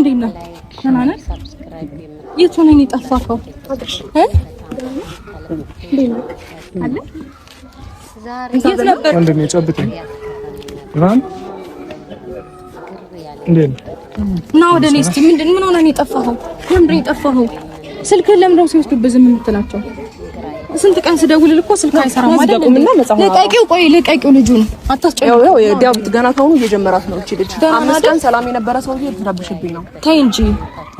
እንዴት ነህ? ደህና ነህ? የት ሆነህ ነው የጠፋኸው? አለ የት ነበር? ወንድሜ ጨብጠኝ። ማን እንዴት ነው? ወደ እኔ እስኪ ምን ሆነህ ነው የጠፋኸው? ለምንድን ነው የጠፋኸው? ስልክህን ለምን ነው ሲወስዱብህ ዝም የምትላቸው? ስንት ቀን ስደውልልህ እኮ ስልክ አይሰራም አይደል? ለቀቂው ልጁን አታስጨው። ዳዊት ገና ካሁኑ እየጀመራት ነው እቺ ልጅ። 5 ቀን ሰላም የነበረ ሰውዬ ተረብሽብኝ ነው። ተይ እንጂ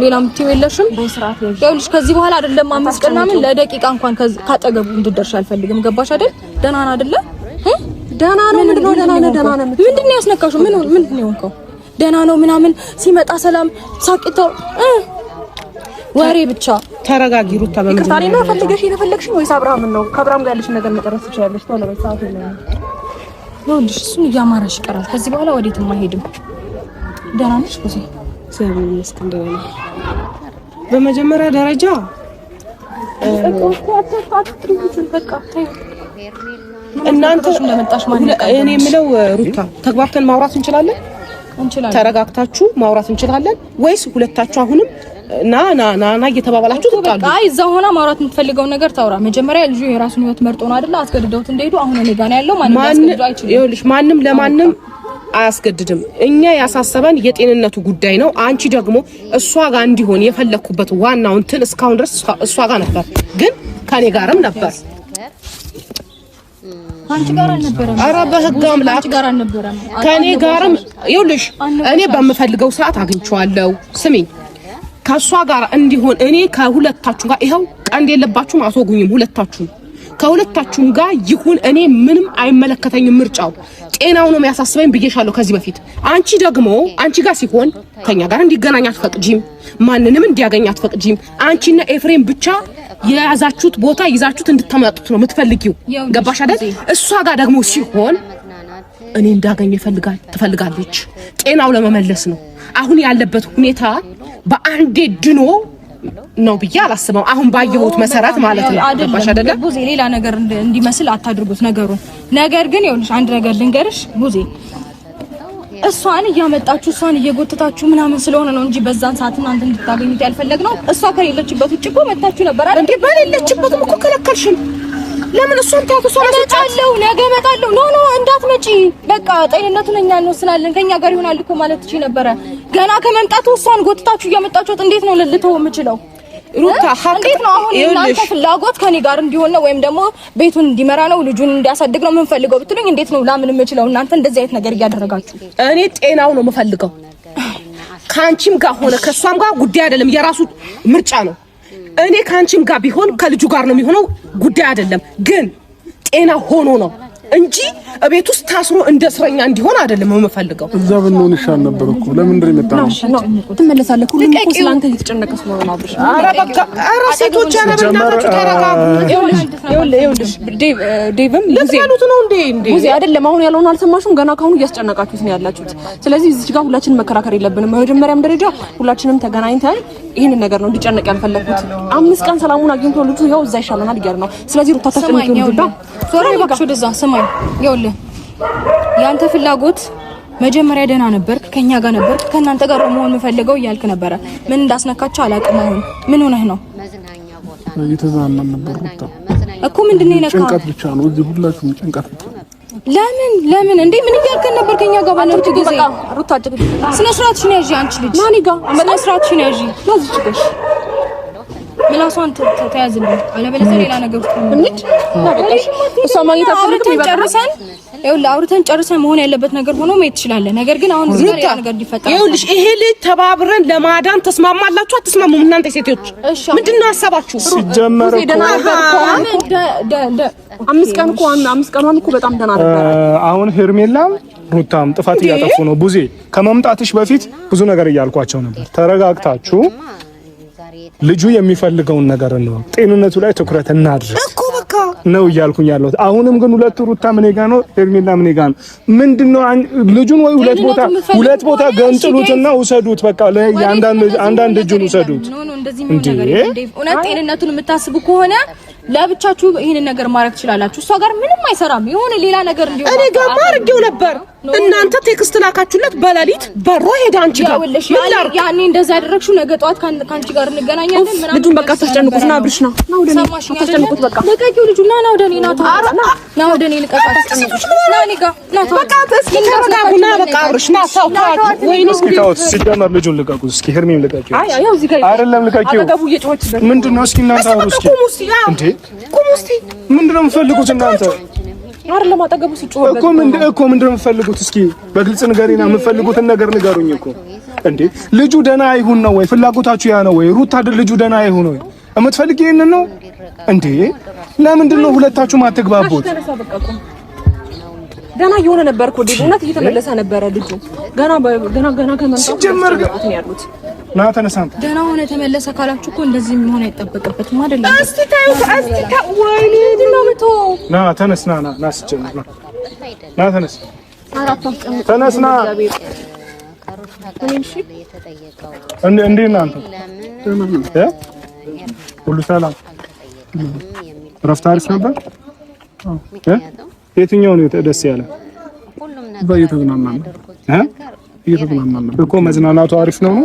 ሌላ ምትይው የለሽም? በስርዓት ነው። ይኸውልሽ ከዚህ በኋላ አይደለም 5 ቀን ምናምን ለደቂቃ እንኳን ካጠገቡ እንድትደርሽ አልፈልግም። ገባሽ አይደል? ደህና ነው አይደለ? ደህና ነው። ምንድነው ደህና ነው? ምንድነው ያስነካሽው? ምንድነው የሆንከው? ደህና ነው ምናምን ሲመጣ ሰላም ሳቂተው ወሬ ብቻ። ተረጋጊ ሩታ። በመጀመሪያ ነው ፈልገሽ ወይስ አብርሃም ነው? ከአብርሃም ጋር ያለሽ ነገር መጨረስ ትችያለሽ። ቶሎ በይ፣ ሰዓት የለም። ይኸውልሽ እሱን እያማራሽ ይቀራል። ከዚህ በኋላ ወዴትም አይሄድም። ደህና ነሽ? ብዙ ሰላም ይመስገን ደህና ነኝ። በመጀመሪያ ደረጃ እናንተ እንደመጣሽ እኔ የምለው ሩታ ተግባብተን ማውራት እንችላለን? ተረጋግታችሁ ማውራት እንችላለን ወይስ ሁለታችሁ አሁንም ና እየተባባላችሁ ትጣሉ? አይ እዛ ሆና ማውራት የምትፈልገው ነገር ታውራ። መጀመሪያ ልጁ የራሱን ህይወት መርጦ ነው አይደል? አስገድደውት እንደሄዱ አሁን እኔ ጋር ነው ያለው። ማንም ያስገድደው አይችልም። ይኸውልሽ ማንም ለማንም አያስገድድም። እኛ ያሳሰበን የጤንነቱ ጉዳይ ነው። አንቺ ደግሞ እሷ ጋር እንዲሆን የፈለኩበት ዋናው እንትን እስካሁን ድረስ እሷ ጋር ነበር፣ ግን ከኔ ጋርም ነበር። አንቺ ጋር አልነበረም? ኧረ በህግ አምላክ አንቺ ጋር አልነበረም። ከኔ ጋርም ይኸውልሽ እኔ በምፈልገው ሰዓት አግኝቼዋለሁ። ስሚኝ ከሷ ጋር እንዲሆን እኔ ከሁለታችሁ ጋር ይሄው ቀንድ የለባችሁም፣ አስወጉኝም። ከሁለታችሁም ጋር ይሁን። እኔ ምንም አይመለከተኝም። ምርጫው ጤናው ነው የሚያሳስበኝ ብዬሻለሁ ከዚህ በፊት። አንቺ ደግሞ አንቺ ጋር ሲሆን ከኛ ጋር እንዲገናኝ አትፈቅጂም፣ ማንንም እንዲያገኝ አትፈቅጂም። አንቺና ኤፍሬም ብቻ የያዛችሁት ቦታ ይዛችሁት እንድትመጡት ነው የምትፈልጊው። ገባሽ አይደል? እሷ ጋር ደግሞ ሲሆን እኔ እንዳገኘ ትፈልጋለች። ጤናው ለመመለስ ነው። አሁን ያለበት ሁኔታ በአንዴ ድኖ ነው ብዬ አላስበው። አሁን ባየሁት መሰረት ማለት ነው። ገባሽ አይደለ? ቡዜ ሌላ ነገር እንዲመስል አታድርጉት ነገሩን። ነገር ግን ይኸውልሽ አንድ ነገር ልንገርሽ ቡዜ፣ እሷን እያመጣችሁ እሷን እየጎተታችሁ ምናምን ስለሆነ ነው እንጂ በዛን ሰዓት እናንተ እንድታገኙት ያልፈለግነው። እሷ ከሌለችበት ውጭ እኮ መጣችሁ ነበር አይደል? እንዴ በሌለችበትም እኮ ከለከልሽን። ለምን እሷን ታውቁ? እመጣለሁ፣ ነገ እመጣለሁ። ኖ እንዳትመጪ፣ በቃ ጤንነቱን እኛ እንወስናለን፣ ከኛ ጋር ይሆናል እኮ ማለት ትችይ ነበረ። ገና ከመምጣቱ እሷን ጎትታችሁ እያመጣችሁት እንዴት ነው ልልተው የምችለው? ሩታ እንዴት ነው አሁን እናንተ ፍላጎት ከኔ ጋር እንዲሆን ነው ወይም ደግሞ ቤቱን እንዲመራ ነው ልጁን እንዲያሳድግ ነው የምንፈልገው ብትሉኝ እንዴት ነው ላምን የምችለው? እናንተ እንደዚህ አይነት ነገር እያደረጋችሁ። እኔ ጤናው ነው የምፈልገው። ካንቺም ጋር ሆነ ከሷም ጋር ጉዳይ አይደለም፣ የራሱ ምርጫ ነው። እኔ ካንቺም ጋር ቢሆን ከልጁ ጋር ነው የሚሆነው፣ ጉዳይ አይደለም። ግን ጤና ሆኖ ነው እንጂ እቤት ውስጥ ታስሮ እንደ እስረኛ እንዲሆን አይደለም የምፈልገው። እዛ ብንሆን ይሻል ነበር እኮ። ለምንድን ነው የመጣው? ትመለሳለህ። ሁሉም እኮ ስላንተ እየተጨነቀ ስለሆነ ነው። ኧረ በቃ ኧረ ሴቶች አነበናችሁ ተረጋጉ። ይኸውልሽ ዴቭም ለዘሉት ነው እንዴ ቡዜ አይደለም። አሁን ያለውን አልሰማሽም? ገና ካሁን እያስጨነቃችሁት ነው ያላችሁት። ስለዚህ እዚህ ጋር ሁላችንም መከራከር የለብንም። በመጀመሪያም ደረጃ ሁላችንም ተገናኝተን ይሄንን ነገር ነው እንዲጨነቅ ያልፈለኩት። 5 ቀን ሰላሙን አግኝቶ ልጁ ይኸው እዛ ይሻለናል እያለ ነው። ስለዚህ ሩታ ተጨነቂው ልጅ ዞራ ይባክሽ ወደዛ። ስማኝ ይኸውልህ ያንተ ፍላጎት መጀመሪያ ደህና ነበርክ፣ ከኛ ጋር ነበርክ፣ ከናንተ ጋር መሆን የምፈልገው እያልክ ነበረ። ምን እንዳስነካቸው አላውቅም። አሁን ምን ሆነህ ነው? እየተዛናን ነበር ሩታ እኮ ምንድነው የነካው? ጭንቀት ብቻ ነው እዚህ ሁላችሁም ጭንቀት ብቻ። ለምን እንዴ ምን እያልከን ነበር? ከኛ ጋር ባለው ጊዜ ሩታ ስነ ስርዓትሽን ያዢ። አንቺ ልጅ ማን ጋር ስነ ስርዓትሽን ያዢ። ያዝሽ ገሽ ምላሷን ተያዝልኝ፣ አለበለዚያ ሌላ ነገር ውስጥ እንሂድ። እሷ ማግኘት አፈልግም። ጨርሰን ይኸውልህ አውርተን ጨርሰን መሆን ያለበት ነገር ሆኖ መሄድ ትችላለህ። ነገር ግን አሁን እዚህ ጋር ሌላ ነገር እንዲፈጠር ይኸውልሽ ይሄ ልጅ ተባብረን ለማዳን ተስማማላችሁ አትስማሙም? እናንተ ሴቶች ምንድነው ሀሳባችሁ? ሲጀመር እኮ 5 ቀን እኮ በጣም ደህና ነበር። አሁን ሄርሜላም ሩታም ጥፋት እያጠፉ ነው። ቡዜ ከመምጣትሽ በፊት ብዙ ነገር እያልኳቸው ነበር። ተረጋግታችሁ ልጁ የሚፈልገውን ነገር ነው፣ ጤንነቱ ላይ ትኩረት እናድርግ እኮ በቃ ነው እያልኩኝ ያለሁት። አሁንም ግን ሁለቱ ሩታ ምን ጋር ነው ሄርሜላ ምን ጋር ነው? ምንድነው ልጁን ወይ ሁለት ቦታ ገንጥሉትና ውሰዱት። በቃ አንዳንድ እጁን ውሰዱት። እንደዚህ ነው ነገር እንዴ? እውነት ጤንነቱን የምታስቡ ከሆነ ለብቻችሁ ይሄንን ነገር ማድረግ ትችላላችሁ። እሷ ጋር ምንም አይሰራም። የሆነ ሌላ ነገር እንዲሆን እኔ ጋር አድርጌው ነበር። እናንተ ቴክስት ላካችሁለት በላሊት በሮ ሄዳ አንቺ ጋር ያኔ እንደዛ ያደረግሽው ነገ ጧት ካንቺ ጋር እንገናኛለን ምናምን። ልጁን በቃ ታስጨንቁት ና ብርሽ ነው ወደ እኔ ታስጨንቁት። በቃ ለቀቂው ልጁ ና ወደ እኔ ና ወደ እኔ ልቀቃት ታስጨንቁት ና እኔ ጋር ና በቃ እስኪ ተረጋጉና በቃ ብርሽ ና ታውቃት ወይ ነው እስኪ ታውት ሲጀመር ልጁን ልቀቁት እስኪ ሄርሜን ልቀቂው። አይ ያው እዚህ ጋር አይደለም ልቀቂው። አጠገቡ እየጮኸችበት ምንድነው? እስኪ እናንተ አውሩ እስኪ እንዴ ቁሙ እስኪ ምንድነው የምትፈልጉት እናንተ? አይደለም አጠገቡ ሲጮህበት እኮ ምንድነው የምትፈልጉት? እስኪ በግልጽ ንገሪና የምትፈልጉትን ነገር ንገሩኝ እኮ እንዴ። ልጁ ደህና ይሁን ነው ወይ ፍላጎታችሁ? ያ ነው ወይ ሩታ ልጁ ደህና ይሁን ነው የምትፈልጊ? ይሄንን ነው እንዴ? ለምንድን ነው ሁለታችሁ ማትግባቡት? ገና እየሆነ ነበር እኮ እውነት እየተመለሰ ነበረ ልጁ ገና ከመምጣቱ ጀመር ነው ያሉት። ና ተነሳን። ደህና ሆነ ተመለሰ ካላችሁ እኮ እንደዚህ መሆን አይጠበቅበትም አይደለም። እስቲ ታዩ ወይኔ ድንምቶ ና ተነስ ና ሲጀመር ና ተነስ ተነስ ና እንዴ እናንተ ሁሉ ሰላም ረፍት አሪፍ ነበር። የትኛው ነው ደስ ያለ? እየተዝናናን ነው እኮ መዝናናቱ አሪፍ ነው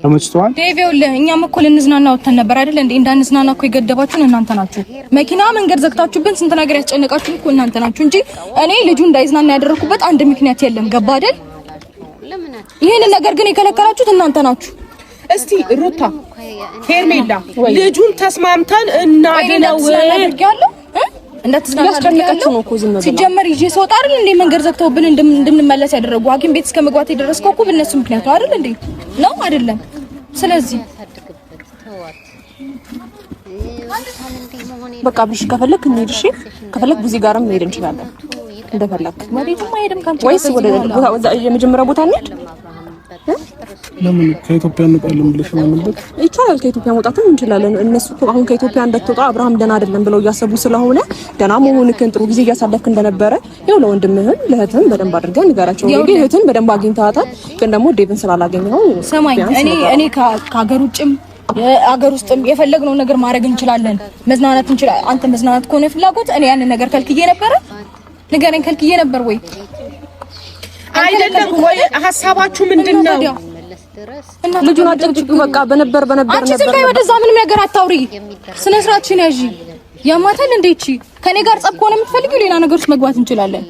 ተመችቷል። ዴቪውልህ እኛም እኮ ልንዝናና ወጥተን ነበር አይደል እንዴ? እንዳንዝናና እኮ የገደባችሁን እናንተ ናችሁ። መኪና መንገድ ዘግታችሁብን ስንት ነገር ያስጨነቃችሁ እኮ እናንተ ናችሁ እንጂ እኔ ልጁ እንዳይዝናና ያደረኩበት አንድ ምክንያት የለም። ገባ አይደል? ይሄንን ነገር ግን የከለከላችሁት እናንተ ናችሁ። እስቲ ሩታ ሄርሜላ ልጁን ተስማምተን እናድነው ያለው እንዳትስናናችሁ ነው እኮ ዝም ብለው ሲጀመር ይዤ ሰውጣ አይደል እንዴ? መንገድ ዘግተውብን እንድንመለስ ያደረጉ ሐኪም ቤት እስከ መግባት የደረስከው እኮ በእነሱ ምክንያት ነው አይደል እንዴ? ነው አይደለም? ስለዚህ በቃ ብሽ ከፈለክ እንሂድ። እሺ ከፈለክ ብዙ ጋርም መሄድ እንችላለን እንደፈለክ። ወዴትም አይሄድም ካንቺ ወይስ ወደ ቦታ የመጀመሪያ ቦታ እንሂድ? ለምን ከኢትዮጵያ እንወጣለን ብለሽ ማመንበት ይቻላል። ከኢትዮጵያ መውጣትም እንችላለን። እነሱ አሁን ከኢትዮጵያ እንደተወጣ አብርሃም ደና አይደለም ብለው እያሰቡ ስለሆነ ደና መሆንክን ጥሩ ጊዜ እያሳለፍክ እንደነበረ ይኸው ለወንድምህም ለእህትም በደንብ አድርገን ንገራቸው። እንግዲህ እህትን በደንብ አግኝተሃታል፣ ግን ደግሞ ዴቭን ስላላገኘው ሰማኝ። እኔ ከሀገር ውጭም አገር ውስጥም የፈለግነው ነገር ማድረግ እንችላለን፣ መዝናናት እንችላለን። አንተ መዝናናት ከሆነ ፍላጎት እኔ ያንን ነገር ከልክዬ ነበረ? ንገረኝ፣ ከልክዬ ነበር ወይ አይደለም? ወይ ሀሳባችሁ ምንድነው? ልጁን አጨቅጭቁ በቃ በነበር አንቺ ዝም በይ፣ ወደዛ ምንም ነገር አታውሪ። ስነ ስርዓትሽን ያዢ። ያማታል እንዴ? እቺ ከኔ ጋር ጸብ ከሆነ የምትፈልጊው ሌላ ነገር ውስጥ መግባት እንችላለን።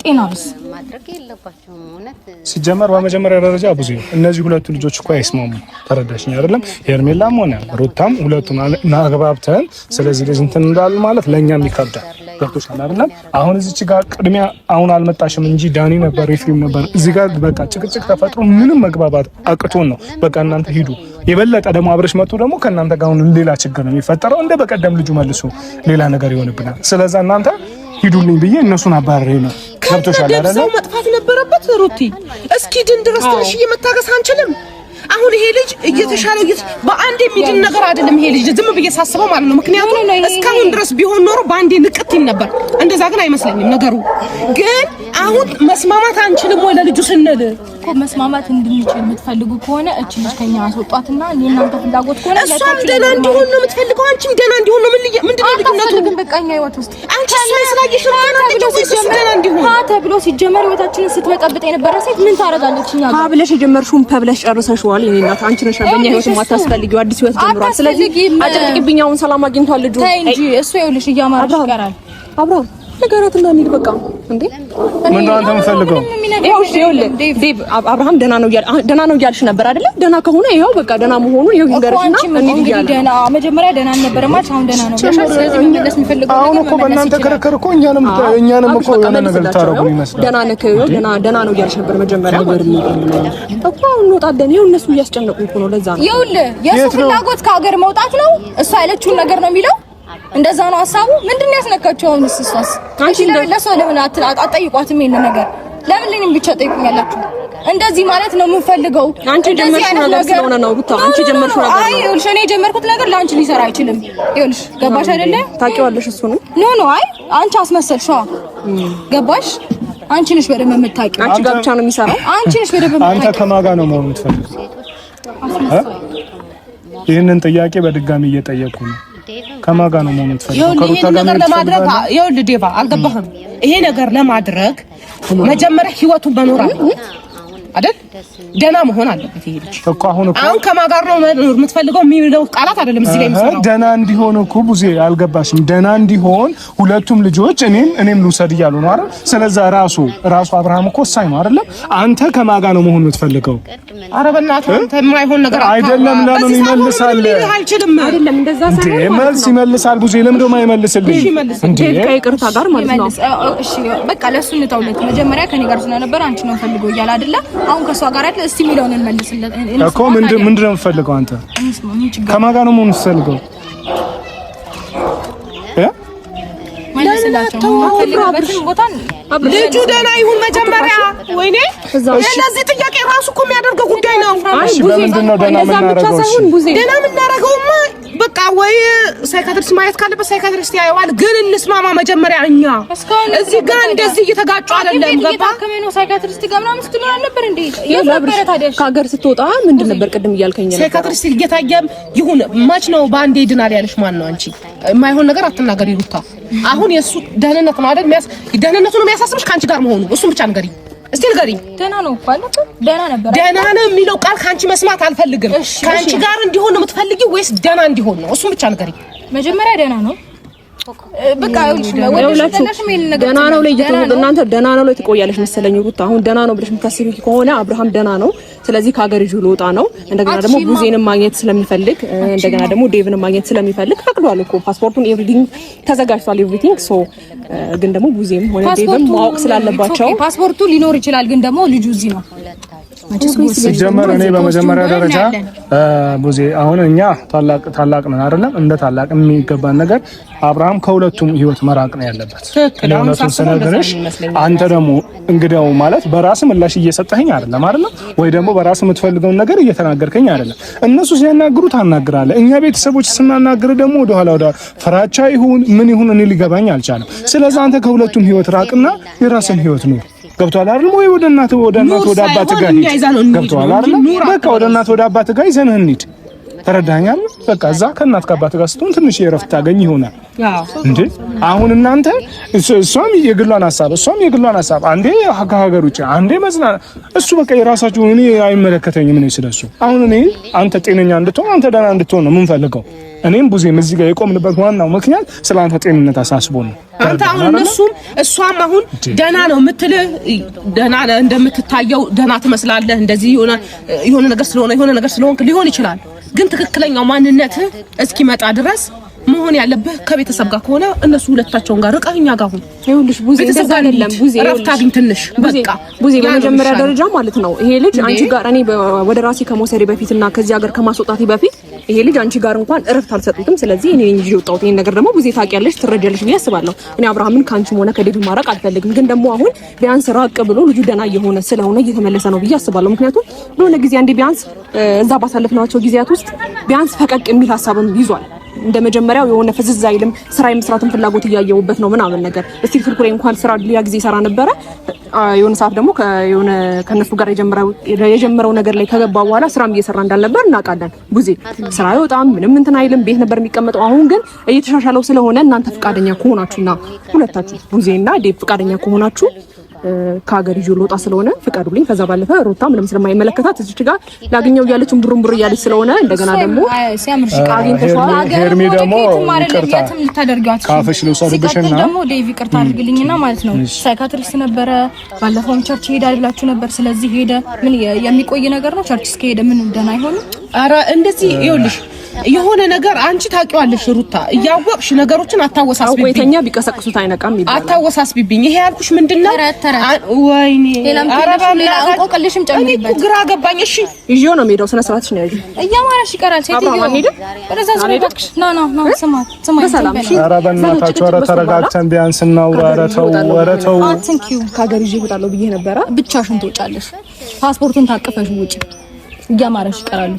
ጤናውስ ማድረግ የለባቸውም ማለት ሲጀመር በመጀመሪያ ደረጃ ብዙ እነዚህ ሁለቱ ልጆች እኮ አይስማሙ። ተረዳሽኝ አይደለም? ሄርሜላም ሆነ ሩታም ሁለቱን አግባብተን ስለዚህ ልጅ እንትን እንዳል ማለት ለኛም ይከብዳል። ገብቶሻል አይደለም? አሁን እዚች ጋር ቅድሚያ አሁን አልመጣሽም እንጂ ዳኒ ነበር ኤፍሬም ነበር እዚህ ጋር በቃ ጭቅጭቅ ተፈጥሮ ምንም መግባባት አቅቶን ነው። በቃ እናንተ ሂዱ። የበለጠ ደግሞ አብረሽ መጡ ደግሞ ከእናንተ ጋር አሁን ሌላ ችግር ነው የሚፈጠረው። እንደ በቀደም ልጁ መልሶ ሌላ ነገር ይሆንብናል። ስለዚህ እናንተ ሂዱልኝ ብዬ እነሱን አባረሬ ነው። ገብቶሻል አይደለም? ሰው መጥፋት ነበረበት። ሩቲ እስኪ ድን ድረስ ትንሽ እየመታገስ አንችልም? አሁን ይሄ ልጅ እየተሻለው በአንድ የሚድን ነገር አይደለም። ይሄ ልጅ ዝም ብዬ ሳስበው ማለት ነው። ምክንያቱም እስካሁን ድረስ ቢሆን ኖሮ በአንዴ ንቅት ይል ነበር። እንደዛ ግን አይመስለኝም ነገሩ። ግን አሁን መስማማት አንችልም ወይ ለልጁ ስንል እኮ መስማማት እንድንችል የምትፈልጉ ከሆነ እቺ ልጅ ከኛ አስወጣትና እናንተ ፍላጎት ከሆነ እሷም ደህና እንዲሆን ነው የምትፈልገው፣ አንቺም ደህና እንዲሆን ነው። ምንድነው ልዩነቱ? ግን በቃኛ ህይወት ውስጥ አንቺ እሷን ስላየሽ ነው ደህና እንዲሆን ተብሎ ሲጀመር ህይወታችንን ስትበጠብጥ የነበረ ሴት ምን ታረጋለች? እኛ ጋር ብለሽ የጀመርሽውን ፐብለሽ ጨርሰሽዋል። የኔ እናት አንቺ ነሽ በእኛ ህይወት የማታስፈልጊው። አዲስ ህይወት ጀምሯል። ስለዚህ አጨቅጭቅብኛውን ሰላም አግኝቷል ልጁ። ተይ እንጂ እሱ ይኸውልሽ እያማረሽ ይቀራል። አብርሃም ነገራትና እንሂድ በቃ። እንዴ ምን ነው አንተ የምፈልገው? ይኸውልሽ ዴቭ አብርሃም ደህና ነው እያልሽ ነበር አይደለ? ደህና ከሆነ ይኸው በቃ ደህና መሆኑ ይኸው ይንገርሽና እንሂድ እያለ ደህና መጀመሪያ ደህና ነበር ማለት አሁን ደህና ነው። ስለዚህ መመለስ የሚፈልገው አሁን እኮ በእናንተ ክርክር እኮ እኛንም እኮ የሆነ ነገር ታረጉ ይመስላል። ደህና ነህ ደህና ነው እያልሽ ነበር መጀመሪያ እኮ። አሁን እንወጣለን። ይኸው እነሱ እያስጨነቁኝ እኮ ነው። ለዛ ነው ይኸውልህ የእሱ ፍላጎት ከሀገር መውጣት ነው። እሷ ያለችውን ነገር ነው የሚለው። እንደዛ ነው ሀሳቡ። ምንድነው ያስነካቸው? አሁን እሷስ አንቺ ለሰው ለምን አትጠይቋትም? ይሄን ነገር ለምን ለኔም ብቻ ጠይቁኛላችሁ? እንደዚህ ማለት ነው የምንፈልገው። አንቺ ጀመርሽው ነገር ስለሆነ ነው ብቻ አንቺ ጀመርሽው ነገር ነው። አይ ይኸውልሽ እኔ የጀመርኩት ነገር ለአንቺ ሊሰራ አይችልም። ይኸውልሽ ገባሽ አይደለ? ታውቂዋለሽ እሱ ነው። ኖ አይ አንቺ አስመሰልሽ። ገባሽ? አንቺ ነሽ በደንብ የምታውቂው። አንቺ ጋር ብቻ ነው የሚሰራው። አንቺ ነሽ በደንብ የምታውቂው። አንተ ከማን ጋር ነው መሆን የምትፈልጊው? ይሄንን ጥያቄ በድጋሚ እየጠየቁ ነው። ከማን ጋር ነው መሆን ትፈልገው? ከሩታ ጋር ነው ለማድረግ ይኸውልህ ዴቫ አልገባህም። ይሄ ነገር ለማድረግ መጀመሪያ ህይወቱን መኖር አለበት አይደል? ደና መሆን አለበት ይሄ ልጅ እኮ አሁን ከማን ጋር ነው የምትፈልገው የሚለው ቃላት አይደለም እዚህ ላይ የሚሰራው። ደና እንዲሆን እኮ ቡዜ አልገባሽም? ደና እንዲሆን ሁለቱም ልጆች እኔም ልውሰድ እያሉ ነው አይደል? ስለዛ ራሱ አብርሃም እኮ ሳይ ነው አይደል? አንተ ከማን ጋር ነው መሆን የምትፈልገው? ኧረ በእናትህ አንተ የማይሆን ነገር አይደለም። ለምን ይመልሳል? አይችልም አይደለም እንደዛ ሳይሆን መልስ ይመልሳል። ቡዜ ለምን ደማ አይመልስልኝ እንዴ? ከይቅርታ ጋር ማለት ነው። እሺ በቃ ለሱ እንተውለት። መጀመሪያ ከኔ ጋር ስለነበረ አንቺ ነው ፈልጎ እያለ አይደለ? አሁን ከሷ ጋር አይደል? እስቲ ሚሊዮን እንመልስለት እኮ ምንድን ነው የምፈልገው? አንተ ከማን ጋር ነው መሆን የምትፈልገው? ልጁ ደህና ይሁን መጀመሪያ። ወይኔ ለዚህ ጥያቄ ራሱ እኮ የሚያደርገው ጉዳይ ነው። እሺ በምንድን ነው ደህና የምናደርገው? ደህና የምናደርገውማ በቃ ወይ ሳይካትሪስት ማየት ካለበት ሳይካትሪስት ያየዋል። ግን እንስማማ መጀመሪያ። እኛ እዚህ ጋር እንደዚህ እየተጋጩ አይደለም። ገባ ከመኖ ሳይካትሪስት ጋር ምናምን ስትሉ ነበር እንዴ? ከሀገር ስትወጣ ምንድን ነበር ቅድም እያልከኝ ነበር? ሳይካትሪስት እየታየም ይሁን ማች ነው በአንዴ ድናል ያለሽ ማን ነው? አንቺ የማይሆን ነገር አትናገሪ ሩታ። አሁን የሱ ደህንነት ነው አይደል? ደህንነቱ ነው የሚያሳስብሽ ከአንቺ ጋር መሆኑ። እሱን ብቻ ንገሪኝ እስቲ ንገሪኝ። ደህና ነው ማለት ደህና ነበር። ደህና ነው የሚለው ቃል ካንቺ መስማት አልፈልግም። ካንቺ ጋር እንዲሆን ነው የምትፈልጊው ወይስ ደህና እንዲሆን ነው? እሱን ብቻ ንገሪኝ። መጀመሪያ ደህና ነው በቃ ደህና ነው ላይ እናንተ ደህና ነው ላይ ትቆያለሽ መሰለኝ ሩታ። አሁን ደህና ነው ብለሽ የምታስቢ ከሆነ አብርሃም ደህና ነው፣ ስለዚህ ከሀገር ይዞ ልወጣ ነው። እንደገና ደግሞ ቡዜንም ማግኘት ስለሚፈልግ እንደገና ደግሞ ዴቭንም ማግኘት ስለሚፈልግ ፈቅዷል እኮ ፓስፖርቱን ኤቭሪቲንግ ተዘጋጅቷል። ኤቭሪቲንግ ሶ ግን ደግሞ ቡዜም ሆነ ዴቭም ማወቅ ስላልባቸው ፓስፖርቱ ሊኖር ይችላል፣ ግን ደግሞ ልጁ እዚህ ነው። ሲጀመር እኔ በመጀመሪያ ደረጃ ቡዜ አሁን እኛ ታላቅ ነን አይደለም? እንደ ታላቅ የሚገባን ነገር አብርሃም ከሁለቱም ህይወት መራቅ ነው ያለበት። እውነቱን ስነግርሽ አንተ ደግሞ እንግዲያው ማለት በራስ ምላሽ እየሰጠኸኝ አይደለም አይደለም? ወይ ደግሞ በራስ የምትፈልገውን ነገር እየተናገርከኝ አይደለም። እነሱ ሲያናግሩ ታናግራለህ፣ እኛ ቤተሰቦች ስናናግር ደግሞ ወደ ፍራቻ ይሁን ምን ይሁን እኔ ሊገባኝ አልቻለም። ስለዚህ አንተ ከሁለቱም ህይወት ራቅና የራስን ህይወት ነው ገብቷል አይደል? ወይ ወደ እናት ወደ አባት ጋር ገብቷል አይደል? በቃ ወደ እናት ወደ አባት ጋር ይዘንህ እንሂድ። ተረዳኛል? በቃ እዛ ከእናት ከአባት ጋር ስትሆን ትንሽ የእረፍት ታገኝ ይሆናል እንዴ። አሁን እናንተ እሷም የግሏን ሀሳብ አንዴ ከሀገር ውጭ አንዴ መዝናና፣ እሱ በቃ የራሳችሁ እኔ አይመለከተኝም ነው ስለሱ። አሁን እኔ አንተ ጤነኛ እንድትሆን አንተ ደህና እንድትሆን ነው የምንፈልገው። እኔም ቡዜም እዚህ ጋር የቆምንበት ዋናው ምክንያት ስለአንተ ጤንነት አሳስቦ ነው። አንተ አሁን እሷም አሁን ደህና ነው የምትልህ ደህና እንደምትታየው ደህና ትመስላለህ። እንደዚህ የሆነ ነገር ስለሆንክ ሊሆን ይችላል። ግን ትክክለኛው ማንነትህ እስኪመጣ ድረስ መሆን ያለብህ ከቤተሰብ ጋር ከሆነ እነሱ ሁለታቸውን ጋር ርቀኛ ጋር ሁን። ይኸውልሽ ቡዜ እንደዛ አይደለም። ቡዜ እረፍት አግኝ ትንሽ በቃ ቡዜ በመጀመሪያ ደረጃ ማለት ነው ይሄ ልጅ አንቺ ጋር እኔ ወደ ራሴ ከመውሰዴ በፊትና ከዚህ ሀገር ከማስወጣቴ በፊት ይሄ ልጅ አንቺ ጋር እንኳን እረፍት አልሰጡትም። ስለዚህ እኔ ነኝ ይዤ ወጣሁት። ይሄን ነገር ደግሞ ቡዜ ታውቂያለሽ፣ ትረጃለሽ ብዬ አስባለሁ። እኔ አብርሃምን ካንቺም ሆነ ከዴቭ ማራቅ አልፈልግም። ግን ደግሞ አሁን ቢያንስ ራቅ ብሎ ልጁ ደህና እየሆነ ስለሆነ እየተመለሰ ነው ብዬ አስባለሁ። ምክንያቱም ለሆነ ጊዜ አንዴ ቢያንስ እዛ ባሳለፍናቸው ጊዜያት ውስጥ ቢያንስ ፈቀቅ የሚል ሀሳብም ይዟል። እንደመጀመሪያው የሆነ ፍዝዝ አይልም። ስራ የመስራትን ፍላጎት እያየውበት ነው ምናምን ነገር እስቲ ፍልኩሬ እንኳን ስራ ሊያ ጊዜ ሰራ ነበረ። የሆነ ሰዓት ደግሞ ከነሱ ጋር የጀመረው ነገር ላይ ከገባ በኋላ ስራም እየሰራ እንዳልነበር እናውቃለን። ቡዜ ስራ አይወጣም ምንም እንትን አይልም፣ ቤት ነበር የሚቀመጠው። አሁን ግን እየተሻሻለው ስለሆነ እናንተ ፍቃደኛ ከሆናችሁና ሁለታችሁ ቡዜና ዴቭ ፍቃደኛ ከሆናችሁ ከሀገር ይዞ ልወጣ ስለሆነ ፍቀዱልኝ። ከዛ ባለፈ ሩታ ምንም ስለማይመለከታት እዚች ጋር ላገኘው እያለች ቡሩምቡር እያለች ስለሆነ እንደገና ደግሞ ሲያምርሽ ቃጊን ተሽዋል ሄርሜ ደግሞ ይቅርታ ልታደርጋችሁ ካፈሽ ልውሰድብሽና ደግሞ ዴቭ ይቅርታ አድርግልኝና ማለት ነው ሳይካትሪስት ነበረ ባለፈውም ቸርች ሄዳ ብላችሁ ነበር። ስለዚህ ሄደ ምን የሚቆይ ነገር ነው? ቸርች እስከሄደ ምን ደህና አይሆንም? ኧረ እንደዚህ ይኸውልሽ የሆነ ነገር አንቺ ታውቂዋለሽ ሩታ፣ እያወቅሽ ነገሮችን አታወሳስቢብኝ። ወይተኛ ቢቀሰቅሱት አይነቃም ይባላል። አታወሳስቢብኝ። ይሄ ያልኩሽ ምንድነው? ወይኔ ሌላ እንቆቅልሽም ጨምሪበት። ግራ ገባኝ። እሺ ይዤው ነው የምሄደው። ስነ ስርዓትሽ ነው ያዥ እያማረሽ ይቀራል። ሴትዮ ወደዛ ዘመድክሽ ና ስማ ኧረ በእናታችሁ ኧረ ተረጋግተን ቢያንስ እናውራ። ኧረ ተው ከሀገር ይዤ እወጣለሁ ብዬ ነበረ። ብቻሽን ትወጫለሽ። ፓስፖርቱን ታቅፈሽ ውጪ። እያማረሽ ይቀራል።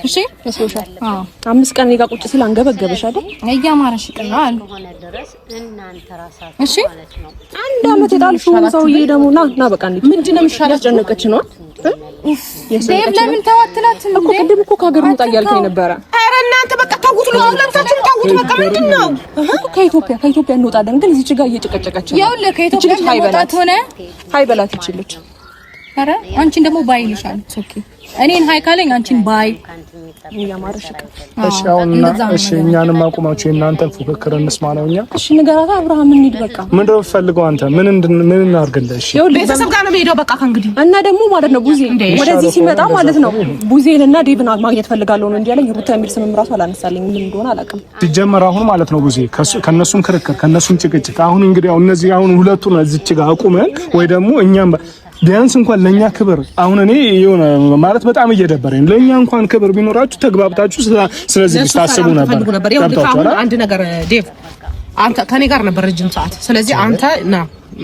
እሺ መስሎሻል? አዎ 5 ቀን እኔ ጋር ቁጭ ሲል አንገበገበሽ አይደል? እያማረሽ ይቀራል። እሺ አንድ አመት የጣልሽው ሰውዬ ደግሞ ና በቃ እንዴ ምንድነው የሚሻለው? ያስጨነቀች ነው ዴቭ ለምን ተዋትላት እኮ ቅድም እኮ ከሀገር መውጣ እያልከኝ ነበረ። ኧረ እናንተ በቃ ታውቁት ነው አብላንታችሁ ታውቁት በቃ ምንድነው? ከኢትዮጵያ እንወጣለን ግን እዚች ጋር እየጨቀጨቀች ነው። ያው ለከኢትዮጵያ መውጣት ሆነ ሃይ በላት ይችላልች። ኧረ አንቺን ደግሞ ባይ ይልሻል። ኦኬ እኔን ሃይ ካለኝ አንቺን ባይ ያማረሽ እኮ እሺ አሁንና እሺ እኛንም አቁማችሁ እናንተን ፉክክር እንስማ ነው እኛ። እሺ ንገራታ አብርሃም እንሂድ በቃ። ምንድን ነው የምትፈልገው አንተ? ምን እናድርግልሽ? ቤተሰብ ጋር ነው የምሄደው በቃ ከእንግዲህ። እና ደግሞ ማለት ነው ቡዜ ወደዚህ ሲመጣ ማለት ነው ቡዜንና ዴቭን ማግኘት ፈልጋለሁ ነው እንዴ ያለኝ። ሩታ የሚል ስምም ራሱ አላነሳልኝ ምን እንደሆነ አላውቅም። ሲጀመር አሁን ማለት ነው ቡዜ ከነሱም ክርክር ከነሱም ጭቅጭቅ አሁን እንግዲህ አሁን እነዚህ አሁን ሁለቱን እዚች ጋር አቁመን ወይ ደግሞ እኛም ቢያንስ እንኳን ለኛ ክብር አሁን እኔ የሆነ ማለት በጣም እየደበረኝ ለኛ እንኳን ክብር ቢኖራችሁ ተግባብታችሁ ስለዚህ ታስቡ ነበር። ያው አንድ ነገር ዴቭ አንተ ከኔ ጋር ነበር ረጅም ሰዓት። ስለዚህ አንተ ና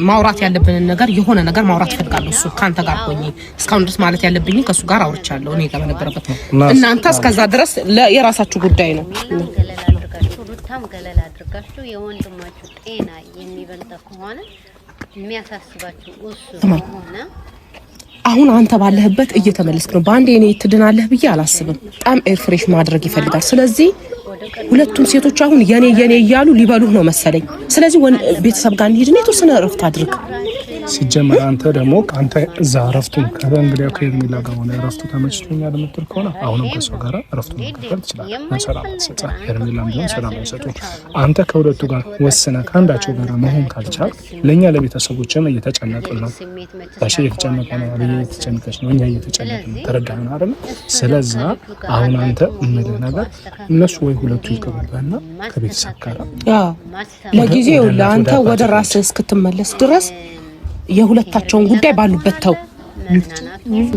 ማውራት ያለብንን ነገር የሆነ ነገር ማውራት ፈልጋለሁ። እሱ ካንተ ጋር ሆኜ እስካሁን ድረስ ማለት ያለብኝ ከሱ ጋር አውርቻለሁ። እኔ ጋር ነበርበት እናንተ እስከዛ ድረስ የራሳችሁ ጉዳይ ነው። ሩታም ገለል አድርጋችሁ የወንድማችሁ ጤና የሚበልጥ ከሆነ የሚያሳስባችሁ እሱ ሆነ አሁን አንተ ባለህበት እየተመለስክ ነው። ባንዴ እኔ ትድናለህ ብዬ አላስብም። በጣም ኤርፍሬሽ ማድረግ ይፈልጋል። ስለዚህ ሁለቱም ሴቶች አሁን የኔ እያሉ ሊበሉህ ነው መሰለኝ። ስለዚህ ቤተሰብ ጋር እንሂድና የተወሰነ እረፍት አድርግ። ሲጀመር አንተ ደግሞ አንተ እዛ እረፍቱን ከእንግዲያው ከሚላ ጋር ሆነ እረፍቱ ተመችቶኛል የምትል ከሆነ አሁንም ከሷ ጋር እረፍቱን መከፈል ትችላለህ። ሰላም ሰጣ ሄርሜላም ቢሆን ሰላም አይሰጡ። አንተ ከሁለቱ ጋር ወስነ ከአንዳቸው ጋር መሆን ካልቻል ለኛ ለቤተሰቦችም እየተጨነቅን ነው። ታሽ እየተጨነቀ ነው፣ አብይ እየተጨነቀች ነው፣ እኛ እየተጨነቅን ነው። ተረዳኸን አይደል? ስለዚህ አሁን አንተ ምን ነገር እነሱ ወይ ሁለቱ ይቀርባና ከቤተሰብ ጋር ለጊዜው ለአንተ ወደ ራስህ እስክትመለስ ድረስ የሁለታቸውን ጉዳይ ባሉበት ተው።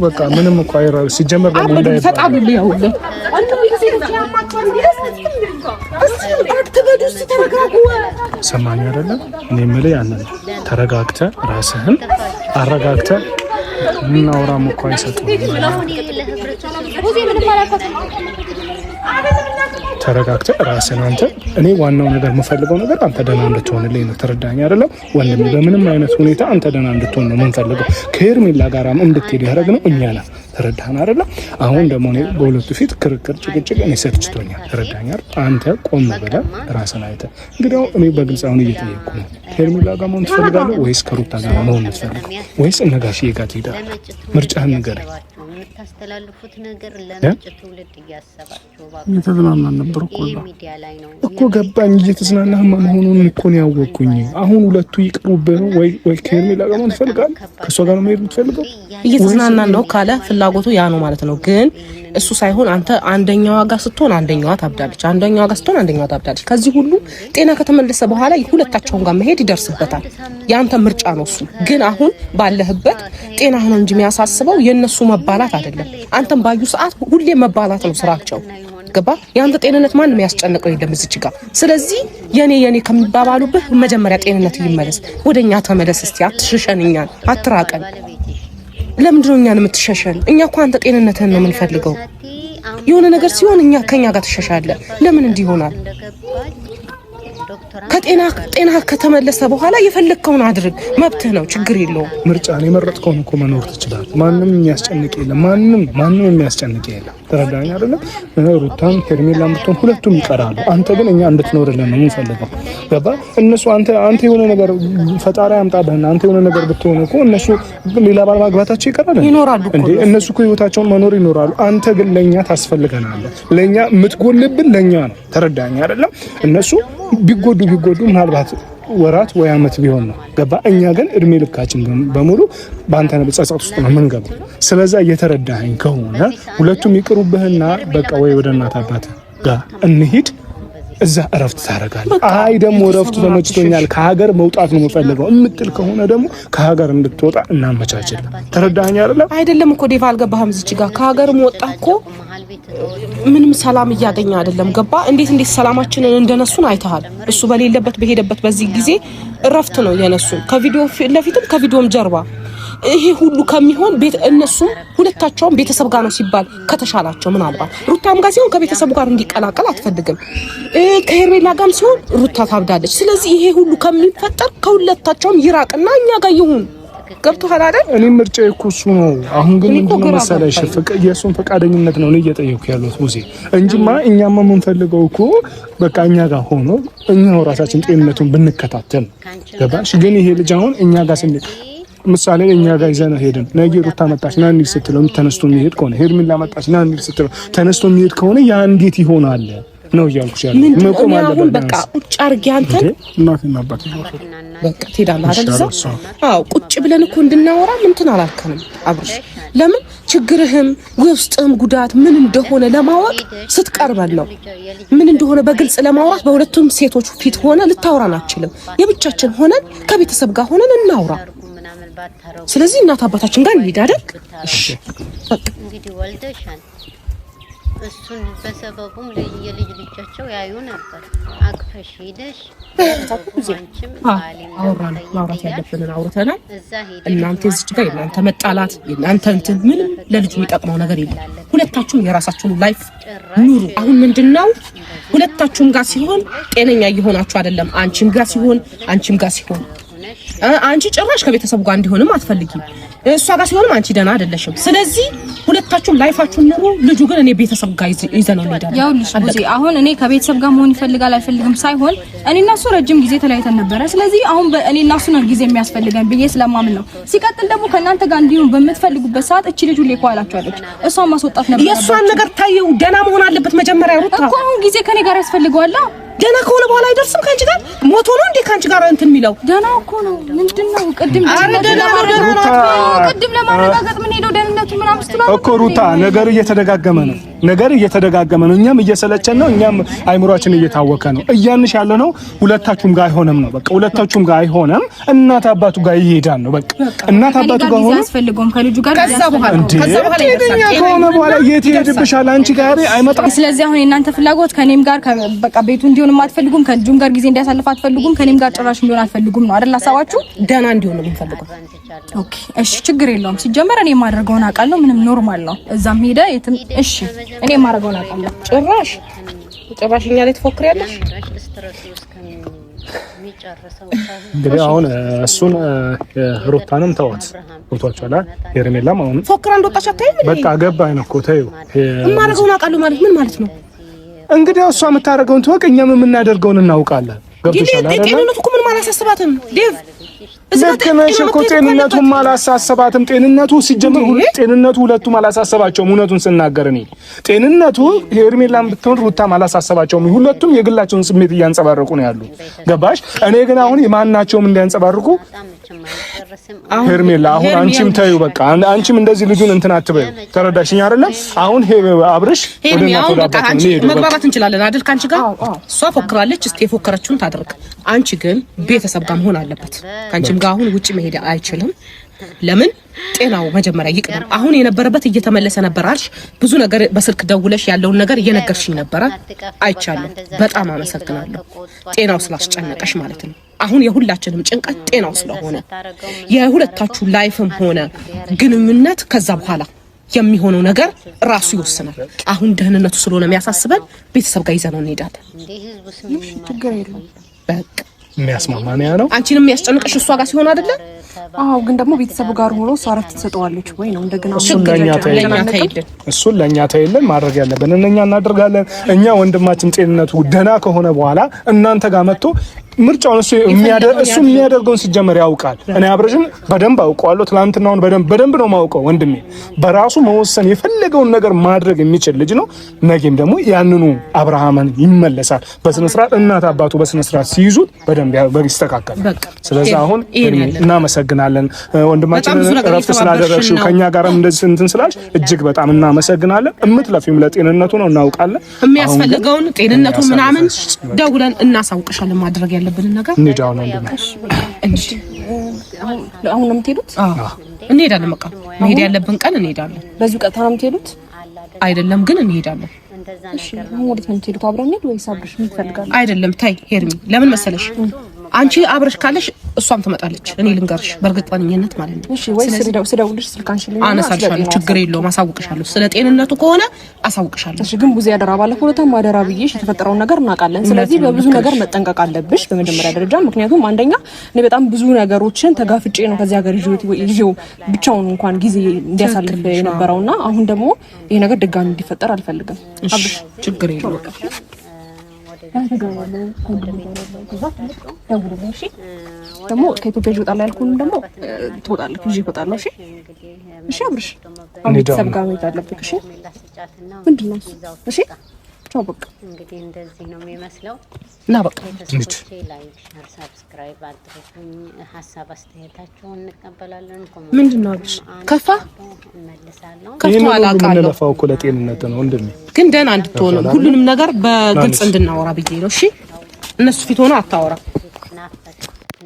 በቃ ምንም እኮ አይራው ሲጀመር ደግሞ ተጣብሉ ያውለ ሰማኝ አይደለም እኔ የምልህ ያንን ተረጋግተህ ራስህን አረጋግተህ እናውራም እኮ አይሰጡም። ተረጋግተህ ራስህን አንተ እኔ ዋናው ነገር የምፈልገው ነገር አንተ ደህና እንድትሆንልኝ ነው። ተረዳኸኝ አይደለም ወንድሜ? በምንም አይነት ሁኔታ አንተ ደህና እንድትሆን ነው የምንፈልገው። ከሄርሜላ ጋራም እንድትሄድ ያደረግነው እኛ ነን። ተረዳኸኝ አይደለም? አሁን ደግሞ እኔ በሁለቱ ፊት ክርክር፣ ጭቅጭቅ እኔ ሰልችቶኛል። ተረዳኸኝ አይደል? አንተ ቆም ብለህ ራስህን አይተህ እንግዲህ እኔ በግልጽ አሁን እየጠየቅኩ ነው። ሄርሜላ ጋር መሆን ትፈልጋለህ ወይስ ከሩታ ጋር መሆን ትፈልጋለህ ወይስ እነ ጋሽዬ ጋር ትሄዳለህ? ምርጫህን ንገረኝ። የምታስተላልፉት ነገር ለነጭ ትውልድ እያሰባችሁ እየተዝናናን ነበር እኮ ገባኝ። እየተዝናናህ መሆኑን እኮ ነው ያወቅኩኝ። አሁን ሁለቱ ይቅሩብህ ወይ ከሄርሜላ ጋር መሆን ትፈልጋለህ? ከእሷ ጋር ነው መሄድ የምትፈልገው? እየተዝናናን ነው ካለ ፍላጎቱ ያ ነው ማለት ነው። ግን እሱ ሳይሆን አንተ አንደኛዋ ጋር ስትሆን አንደኛዋ ታብዳለች፣ አንደኛዋ ጋር ስትሆን አንደኛዋ ታብዳለች። ከዚህ ሁሉ ጤና ከተመለሰ በኋላ ሁለታቸውን ጋር መሄድ ይደርስበታል። ያንተ ምርጫ ነው እሱ። ግን አሁን ባለህበት ጤና ነው እንጂ የሚያሳስበው የነሱ መባላት አይደለም። አንተም ባዩ ሰዓት ሁሌ መባላት ነው ስራቸው። ገባ? ያንተ ጤንነት ማንም ያስጨንቀው የለም እዚች ጋር። ስለዚህ የኔ ከሚባባሉብህ መጀመሪያ ጤንነት ይመለስ። ወደኛ ተመለስ እስቲ። አትሸሸን፣ እኛን አትራቀን። ለምንድን ነው እኛን የምትሸሸን? እኛ እኮ አንተ ጤንነትህን ነው የምንፈልገው። የሆነ ነገር ሲሆን ከኛ ጋር ትሸሻለህ። ለምን እንዲህ ይሆናል? ከጤና ከተመለሰ በኋላ የፈለግከውን አድርግ፣ መብትህ ነው፣ ችግር የለውም። ምርጫን የመረጥከውን እኮ መኖር ትችላለህ። ማንም የሚያስጨንቅ የለም። ማንም የሚያስጨንቅ የለም። ተረዳኸኝ አይደለም? ሩታም ሄርሜላም ብትሆን ሁለቱም ይቀራሉ። አንተ ግን እኛ እንድትኖርልን ነው የምንፈልገው። ገባ? እነሱ አንተ የሆነ ነገር ፈጣሪ ያምጣብህና አንተ የሆነ ነገር ብትሆን እኮ እነሱ ሌላ ባል ማግባታቸው ይቀራል ይኖራሉ እንዴ? እነሱ እኮ ህይወታቸውን መኖር ይኖራሉ። አንተ ግን ለኛ ታስፈልገናለህ። ለኛ የምትጎልብን ለኛ ነው። ተረዳኸኝ አይደለም? እነሱ ቢጎዱ ምናልባት ወራት ወይ አመት ቢሆን ነው። ገባ? እኛ ግን እድሜ ልካችን በሙሉ በአንተ ነው ጸጸት ውስጥ ነው የምንገባው። ስለዚህ እየተረዳኸኝ ከሆነ ሁለቱም ይቅሩብህና በቃ ወይ ወደ እናት አባት ጋር እንሂድ፣ እዛ እረፍት ታደርጋለህ። አይ ደግሞ እረፍቱ ተመችቶኛል ከሀገር መውጣት ነው የምፈልገው እምትል ከሆነ ደግሞ ከሀገር እንድትወጣ እናመቻችልን። ተረዳኸኝ አይደለም? አይደለም እኮ ዴቭ አልገባህም። እዚች ጋር ከሀገር ወጣ እኮ ምንም ሰላም እያገኘ አይደለም። ገባ? እንዴት ሰላማችንን እንደነሱን አይተሃል። እሱ በሌለበት በሄደበት በዚህ ጊዜ እረፍት ነው የነሱ ከቪዲዮ ለፊትም ከቪዲዮም ጀርባ። ይሄ ሁሉ ከሚሆን ቤት እነሱ ሁለታቸውም ቤተሰብ ጋር ነው ሲባል ከተሻላቸው ምናልባት ሩታም ጋር ሲሆን ከቤተሰቡ ጋር እንዲቀላቀል አትፈልግም። ከሄርሜላ ጋርም ሲሆን ሩታ ታብዳለች። ስለዚህ ይሄ ሁሉ ከሚፈጠር ከሁለታቸውም ይራቅና እኛ ጋር ይሁን። ገብቶሃል አይደል? እኔ ምርጫዬ እኮ እሱ ነው። አሁን ግን ምንድነው መሰለሽ የእሱን ፈቃደኝነት ነው እኔ እየጠየኩ ያለሁት ሙዚ እንጂማ እኛማ የምንፈልገው እኮ በቃ እኛ ጋር ሆኖ እኛው ራሳችን ጤንነቱን ብንከታተል ገባሽ? ግን ይሄ ልጅ አሁን እኛ ጋር ስንል ምሳሌ እኛ ጋር ይዘን ሄድን ነገ ሩታ መጣች ና እንሂድ ስትለው ተነስቶ የሚሄድ ከሆነ ሄርሜላ መጣች ና እንሂድ ስትለው ተነስቶ የሚሄድ ከሆነ ያ እንዴት ይሆናል ነው እያልኩሽ ያለው። መቆም አለበት። በቃ ቁጭ አድርጌ አንተን እናትና አባት በቃ ትሄዳለህ አይደል? እዛ አዎ ቁጭ ብለን እኮ እንድናወራ እንትን አላልከንም አብርሽ። ለምን ችግርህም ውስጥም ጉዳት ምን እንደሆነ ለማወቅ ስትቀርበን ነው። ምን እንደሆነ በግልጽ ለማውራት በሁለቱም ሴቶች ፊት ሆነ ልታወራን አትችልም። የብቻችን ሆነን ከቤተሰብ ጋር ሆነን እናውራ። ስለዚህ እናት አባታችን ጋር እንሂድ አይደል? እሺ በቃ እንግዲህ ወልደሻል። እሱን በሰበቡም የልጅ ልጆቻቸው ያዩ ነበር። አቅፈሽ ሄደሽ ማውራት ያለብንን አውርተናል። እናንተ እዚህ ጋር የእናንተ መጣላት የእናንተ እንትን ምንም ለልጁ የሚጠቅመው ነገር የለም። ሁለታችሁም የራሳችሁን ላይፍ ኑሩ። አሁን ምንድነው ሁለታችሁም ጋር ሲሆን ጤነኛ እየሆናችሁ አይደለም። አንቺም ጋር ሲሆን አንቺ ጭራሽ ከቤተሰቡ ጋር እንዲሆንም አትፈልጊም። እሷ ጋር ሲሆንም አንቺ ደህና አይደለሽም። ስለዚህ ሁለታችሁም ላይፋችሁን ኑሩ። ልጁ ግን እኔ ቤተሰብ ጋር ይዘነው እንሄዳለን። ያው ልጅ አሁን እኔ ከቤተሰብ ጋር መሆን ይፈልጋል አይፈልግም ሳይሆን እኔና እሱ ረጅም ጊዜ ተለያይተን ነበረ። ስለዚህ አሁን እኔና እሱ ነው ጊዜ የሚያስፈልገን ብዬ ስለማምን ነው። ሲቀጥል ደግሞ ከእናንተ ጋር እንዲሆን በምትፈልጉበት ሰዓት እቺ ልጅ ሁሌ ቋላችኋለች። እሷን ማስወጣት ነበር። የእሷን ነገር ታየው ደህና መሆን አለበት መጀመሪያ ሩታ እኮ አሁን ጊዜ ከኔ ጋር ያስፈልገዋል። ደህና ከሆነ በኋላ አይደርስም ካንቺ ጋር ሞቶ ነው እንዴ ካንቺ ጋር እንትን የሚለው? ደህና እኮ ነው። ምንድነው ቅድም ለማረጋገጥ ምን ሄደው ደህንነቱ ምናምን ስትለው እኮ ሩታ ነገር እየተደጋገመ ነው። እኛም እየሰለቸን ነው። እኛም አይምሮአችን እየታወከ ነው። እያንሽ ያለ ነው ሁለታችሁም ጋር አይሆንም ነው። በቃ ሁለታችሁም ጋር አይሆንም። እናት አባቱ ጋር ይሄዳል ነው። በቃ እናት አባቱ ጋር ሆነ ያስፈልገውም ከልጁ ጋር ከዛ በኋላ ከሆነ በኋላ የት ይሄድብሻል? አንቺ ጋር አይመጣም። ስለዚህ አሁን የእናንተ ፍላጎት ከኔም ጋር በቃ ቤቱ እንዲሆን አትፈልጉም፣ ከልጁም ጋር ጊዜ እንዲያሳልፍ አትፈልጉም፣ ከኔም ጋር ጭራሽ እንዲሆን አትፈልጉም ነው አይደል ሐሳባችሁ? ደህና እንዲሆን ነው የምንፈልገው። ኦኬ እሺ ችግር የለውም። ሲጀመር እኔ የማደርገውን አውቃለሁ። ምንም ኖርማል ነው። እዛም ሄደ የትም እሺ እኔ የማደርገውን አውቃለሁ። ጭራሽ እኛ ላይ ትፎክሪያለሽ። እንግዲህ አሁን እሱን ሩታንም ተዋት ሩታቻላ ሄርሜላም አሁን ፎክራ እንደወጣች አታይም። በቃ ገባኝ እኮ ተይው። የማደርገውን አውቃለሁ ማለት ምን ማለት ነው? እንግዲህ እሷ የምታደርገውን ትወቅ፣ እኛም የምናደርገውን እናውቃለን። ገብቶሻል አይደል? ጤንነቱ እኮ ምንም አላሳስባትም ዴቭ። ልክ ነሽ እኮ ጤንነቱም አላሳሰባትም። ጤንነቱ ሲጀምር ጤንነቱ ሁለቱም አላሳሰባቸውም። እውነቱን ስናገር እኔ ጤንነቱ ሄርሜላም ብትሆን ሩታም አላሳሰባቸውም። ሁለቱም የግላቸውን ስሜት እያንጸባረቁ ነው ያሉ። ገባሽ? እኔ ግን አሁን የማናቸውም እንዲያንጸባርቁ ሄርሜላ አሁን አንቺም ታዩ በቃ አንቺም እንደዚህ ልጁን እንትን አትበዩ። ተረዳሽኝ አይደለም? አሁን አብርሽ መግባባት እንችላለን አይደል? ካንቺ ጋር እሷ ፎክራለች። እስቲ የፎከረችውን ታድርግ። አንቺ ግን ቤተሰብ ጋር መሆን አለበት። ካንቺም ጋር አሁን ውጪ መሄድ አይችልም። ለምን? ጤናው መጀመሪያ ይቅደም። አሁን የነበረበት እየተመለሰ ነበር አልሽ። ብዙ ነገር በስልክ ደውለሽ ያለውን ነገር እየነገርሽኝ ነበር። አይቻለሁ። በጣም አመሰግናለሁ። ጤናው ስላስጨነቀሽ ማለት ነው። አሁን የሁላችንም ጭንቀት ጤናው ስለሆነ የሁለታችሁ ላይፍም ሆነ ግንኙነት ከዛ በኋላ የሚሆነው ነገር ራሱ ይወስናል። አሁን ደህንነቱ ስለሆነ የሚያሳስበን ቤተሰብ ጋር ይዘነው እንሄዳለን። ችግር የለም። በቃ የሚያስማማን ያ ነው። አንቺንም የሚያስጨንቅሽ እሷ ጋር ሲሆን አይደለ? አዎ ግን ደግሞ ቤተሰቡ ጋር ሆኖ እሷ እረፍት ትሰጠዋለች ወይ ነው እንደገና እሱን ለኛ ተይልን ማድረግ ያለብን እኛ እናደርጋለን። እኛ ወንድማችን ጤንነቱ ደህና ከሆነ በኋላ እናንተ ጋር መጥቶ ምርጫውን እሱ የሚያደርገውን ሲጀመር ያውቃል። እኔ አብረሽን በደንብ አውቀዋለሁ። ትናንትናውን በደንብ ነው ማውቀው። ወንድሜ በራሱ መወሰን የፈለገውን ነገር ማድረግ የሚችል ልጅ ነው። ነገም ደግሞ ያንኑ አብርሃምን ይመለሳል በስነ ስርዓት እናት አባቱ በስነ ስርዓት ሲይዙት በደንብ ይስተካከላል። ስለዚህ አሁን እናመሰግናለን ወንድማችን እረፍት ስላደረግሽው ከኛ ጋርም እንደዚህ እንትን ስላልሽ እጅግ በጣም እናመሰግናለን። እምትለፊም ለጤንነቱ ነው እናውቃለን። የሚያስፈልገውን ጤንነቱ ምናምን ደውለን እናሳውቅሻለን ማድረግ ያለብን ነገር እንዴዳው ነው እንደማሽ አሁን ነው የምትሄዱት? እንሄዳለን። በቃ መሄድ ያለብን ቀን እንሄዳለን። በዚህ ቀጥታ ነው የምትሄዱት? አይደለም ግን እንሄዳለን። እሺ አሁን ወዴት ነው የምትሄዱት? አብረን እንሂድ ወይስ አብረሽ ምን ትፈልጋለሽ? አይደለም ታይ ሄርሚ፣ ለምን መሰለሽ አንቺ አብረሽ ካለሽ እሷም ትመጣለች እኔ ልንገርሽ በርግጠኝነት ማለት ነው እሺ ወይ ስደውልሽ ስልካንሽልኝ አነሳልሻለሁ ችግር የለውም አሳውቅሻለሁ ስለ ጤንነቱ ከሆነ አሳውቅሻለሁ እሺ ግን ቡዜ ያደራ ባለፈው ለታም አደራ ብዬሽ የተፈጠረውን ነገር እናውቃለን ስለዚህ በብዙ ነገር መጠንቀቅ አለብሽ በመጀመሪያ ደረጃ ምክንያቱም አንደኛ እኔ በጣም ብዙ ነገሮችን ተጋፍጬ ነው ከዚህ ሀገር ይዤው ብቻውን እንኳን ጊዜ እንዲያሳልፍ የነበረውና አሁን ደግሞ ይሄ ነገር ድጋሚ እንዲፈጠር አልፈልግም አብሽ ችግር የለውም ደግሞ ከኢትዮጵያ ይወጣል ያልኩን ደግሞ ትወጣለህ ይዤ እወጣለሁ እሺ እሺ አብርሽ ቤተሰብ ጋር መሄድ አለብህ እሺ ምንድን ነው እሺ ቻው በቃ እንግዲህ እንደዚህ ነው የሚመስለው እና በቃ ቤተሰቦቼ ላይክ ሼር ሰብስክራይብ አድርጉኝ ሐሳብ አስተያየታችሁን እንቀበላለን ምንድነው ከፋ እመልሳለሁ ከፍቶ አላውቃለሁ ለፋው እኮ ለጤንነት ነው እንደምን ግን ደህና እንድትሆኑ ሁሉንም ነገር በግልጽ እንድናወራ ብዬ ነው እሺ እነሱ ፊት ሆነ አታወራ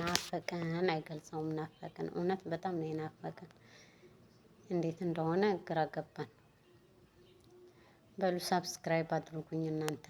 ናፈቀን አይገልጸውም ናፈቀን እውነት በጣም ነው ናፈቀን እንዴት እንደሆነ ግራ ገባን በሉ ሰብስክራይብ አድርጉኝ እናንተ